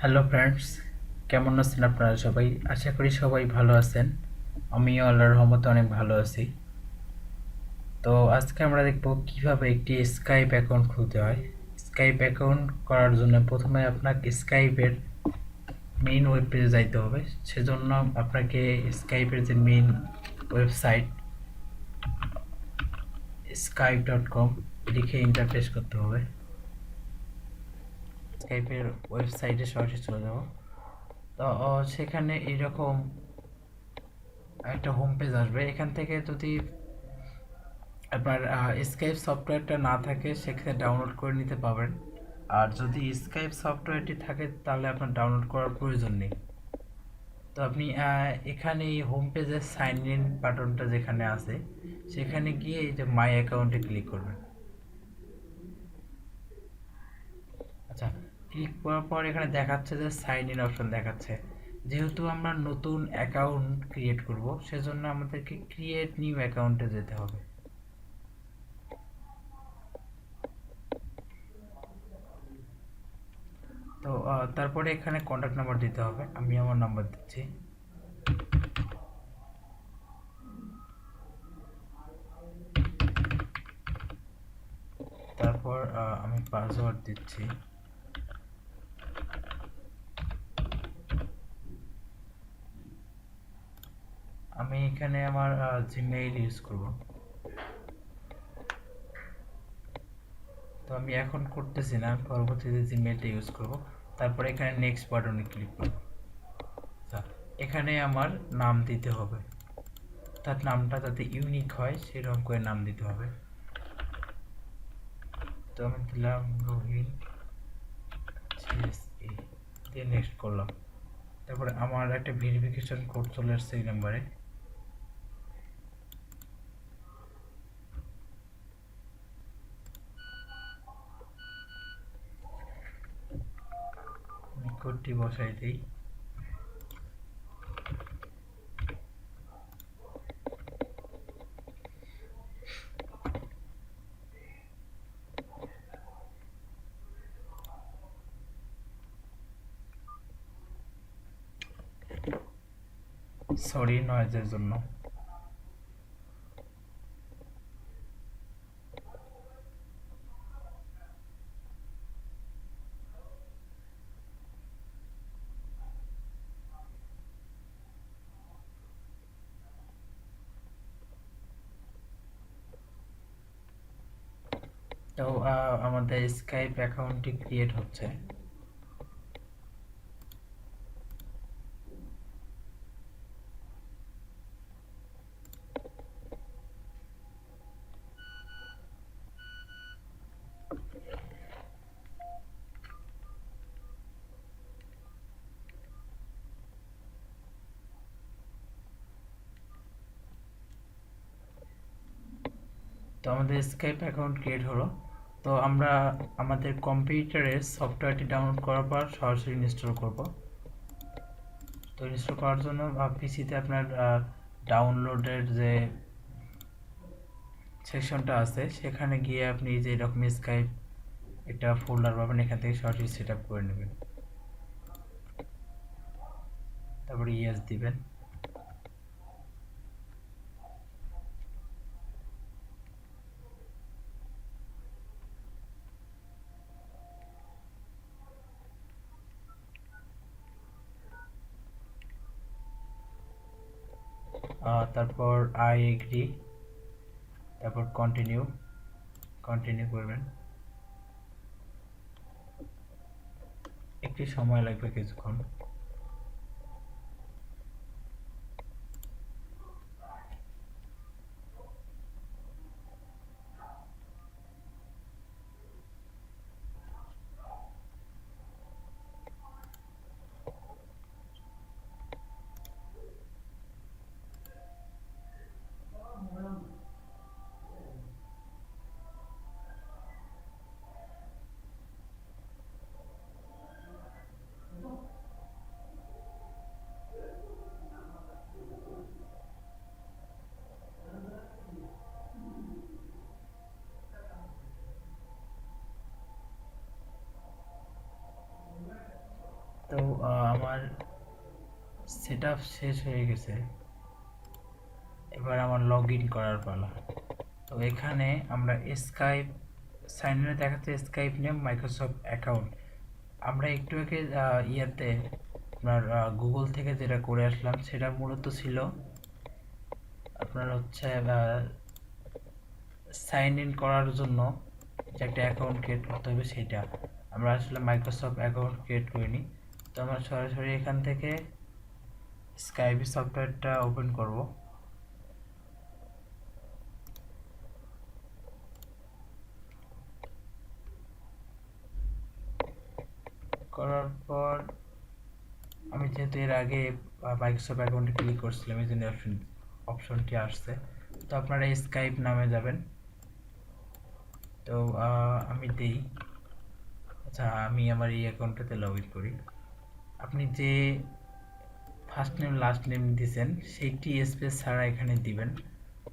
Hello friends, কেমন আছেন আপনারা সবাই? আশা করি সবাই ভালো আছেন। আমিও আল্লাহর রহমতে অনেক ভালো আছি। তো আজকে আমরা দেখব কিভাবে একটি স্কাইপ অ্যাকাউন্ট খুলতে হয়। স্কাইপ অ্যাকাউন্ট করার জন্য প্রথমে আপনাকে স্কাইপের মেইন ওয়েব পেজে যাইতে হবে। সেজন্য আপনাকে স্কাইপের যে মেইন ওয়েবসাইট skype.com লিখে ইন্টারফেস করতে হবে। স্কাইপের ওয়েবসাইটে সরাসরি চলে যাব। তো সেখানে এরকম একটা হোম পেজ আসবে। এখান থেকে যদি আপনার স্কাইপ সফটওয়্যারটা না থাকে সেক্ষেত্রে ডাউনলোড করে নিতে পারবেন। আর যদি স্কাইপ সফটওয়্যারটি থাকে তাহলে আপনার ডাউনলোড করার প্রয়োজন নেই। তো আপনি এখানে এই হোম পেজের সাইন ইন বাটনটা যেখানে আছে সেখানে গিয়ে এই যে মাই অ্যাকাউন্টে ক্লিক করবেন। আচ্ছা, ক্লিক করার পর এখানে দেখাচ্ছে যে সাইন ইন অপশন দেখাচ্ছে। যেহেতু আমরা নতুন অ্যাকাউন্ট ক্রিয়েট করব সেজন্য আমাদেরকে ক্রিয়েট নিউ অ্যাকাউন্টে যেতে হবে। তো তারপরে এখানে কন্ট্যাক্ট নাম্বার দিতে হবে। আমি আমার নাম্বার দিচ্ছি। তারপর আমি পাসওয়ার্ড দিচ্ছি। আমি এখানে আমার জিমেইল ইউজ করব। তো আমি এখন করতেছি না, পরবর্তীতে জিমেইলটা ইউজ করব। তারপর এখানে নেক্সট বাটনে ক্লিক করব। আচ্ছা, এখানে আমার নাম দিতে হবে। তার নামটা যাতে ইউনিক হয় সেরকম করে নাম দিতে হবে। তো আমি দিলাম রোহিন সিএসএ, দিয়ে নেক্সট করলাম। তারপরে আমার একটা ভেরিফিকেশন কোড চলে আসছে এই নাম্বারে। আমি কোডটি বসাই দিই। সরি নয়েজের জন্য। তো আমাদের স্কাইপ অ্যাকাউন্টটি ক্রিয়েট হচ্ছে। তো আমাদের স্কাইপ অ্যাকাউন্ট ক্রিয়েট হলো। তো আমরা আমাদের কম্পিউটারের সফটওয়্যারটি ডাউনলোড করার পর সরাসরি ইনস্টল করব। তো ইনস্টল করার জন্য পিসিতে আপনার ডাউনলোডের যে সেকশনটা আছে সেখানে গিয়ে আপনি যে এরকম স্কাইপ একটা ফোল্ডার পাবেন, এখান থেকে সরাসরি সেট আপ করে নেবেন। তারপরে ইয়েস দিবেন। তারপর আই এগ্রি, তারপর কন্টিনিউ, কন্টিনিউ করবেন। একটু সময় লাগবে কিছুক্ষণ। তো আমার সেটআপ শেষ হয়ে গেছে, এবার আমার লগ ইন করার পালা। তো এখানে আমরা স্কাইপ সাইন ইনে দেখাচ্ছে স্কাইপ নেম মাইক্রোসফট অ্যাকাউন্ট। আমরা একটু আগে ইয়াতে আপনার গুগল থেকে যেটা করে আসলাম সেটা মূলত ছিল আপনার হচ্ছে সাইন ইন করার জন্য যে একটা অ্যাকাউন্ট ক্রিয়েট করতে হবে সেটা। আমরা আসলে মাইক্রোসফট অ্যাকাউন্ট ক্রিয়েট করিনি, তো আমরা সরাসরি এখান থেকে স্কাইপ সফটওয়্যারটা ওপেন করব। করার পর আমি যেহেতু এর আগে মাইক্রোসফট অ্যাকাউন্টে ক্লিক করছিলাম এই জন্য অপশনটি আসছে। তো আপনারা স্কাইপ নামে যাবেন। তো আমি দেই, আচ্ছা আমি আমার এই অ্যাকাউন্টটাতে লগ ইন করি। আপনি যে ফার্স্ট নেম লাস্ট নেম দিয়েছেন সেইটি স্পেস ছাড়া এখানে দিবেন।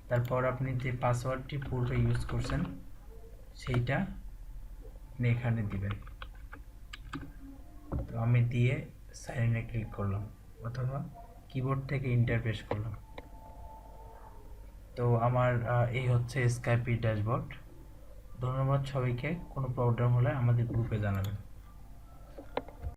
তারপর আপনি যে পাসওয়ার্ডটি পূর্বে ইউজ করছেন সেইটা আপনি এখানে দিবেন। তো আমি দিয়ে সাইন ইনে ক্লিক করলাম অথবা কিবোর্ড থেকে এন্টার প্রেস করলাম। তো আমার এই হচ্ছে স্কাইপি ড্যাশবোর্ড। ধন্যবাদ সবাইকে। কোনো প্রবলেম হলে আমাদের গ্রুপে জানাবেন।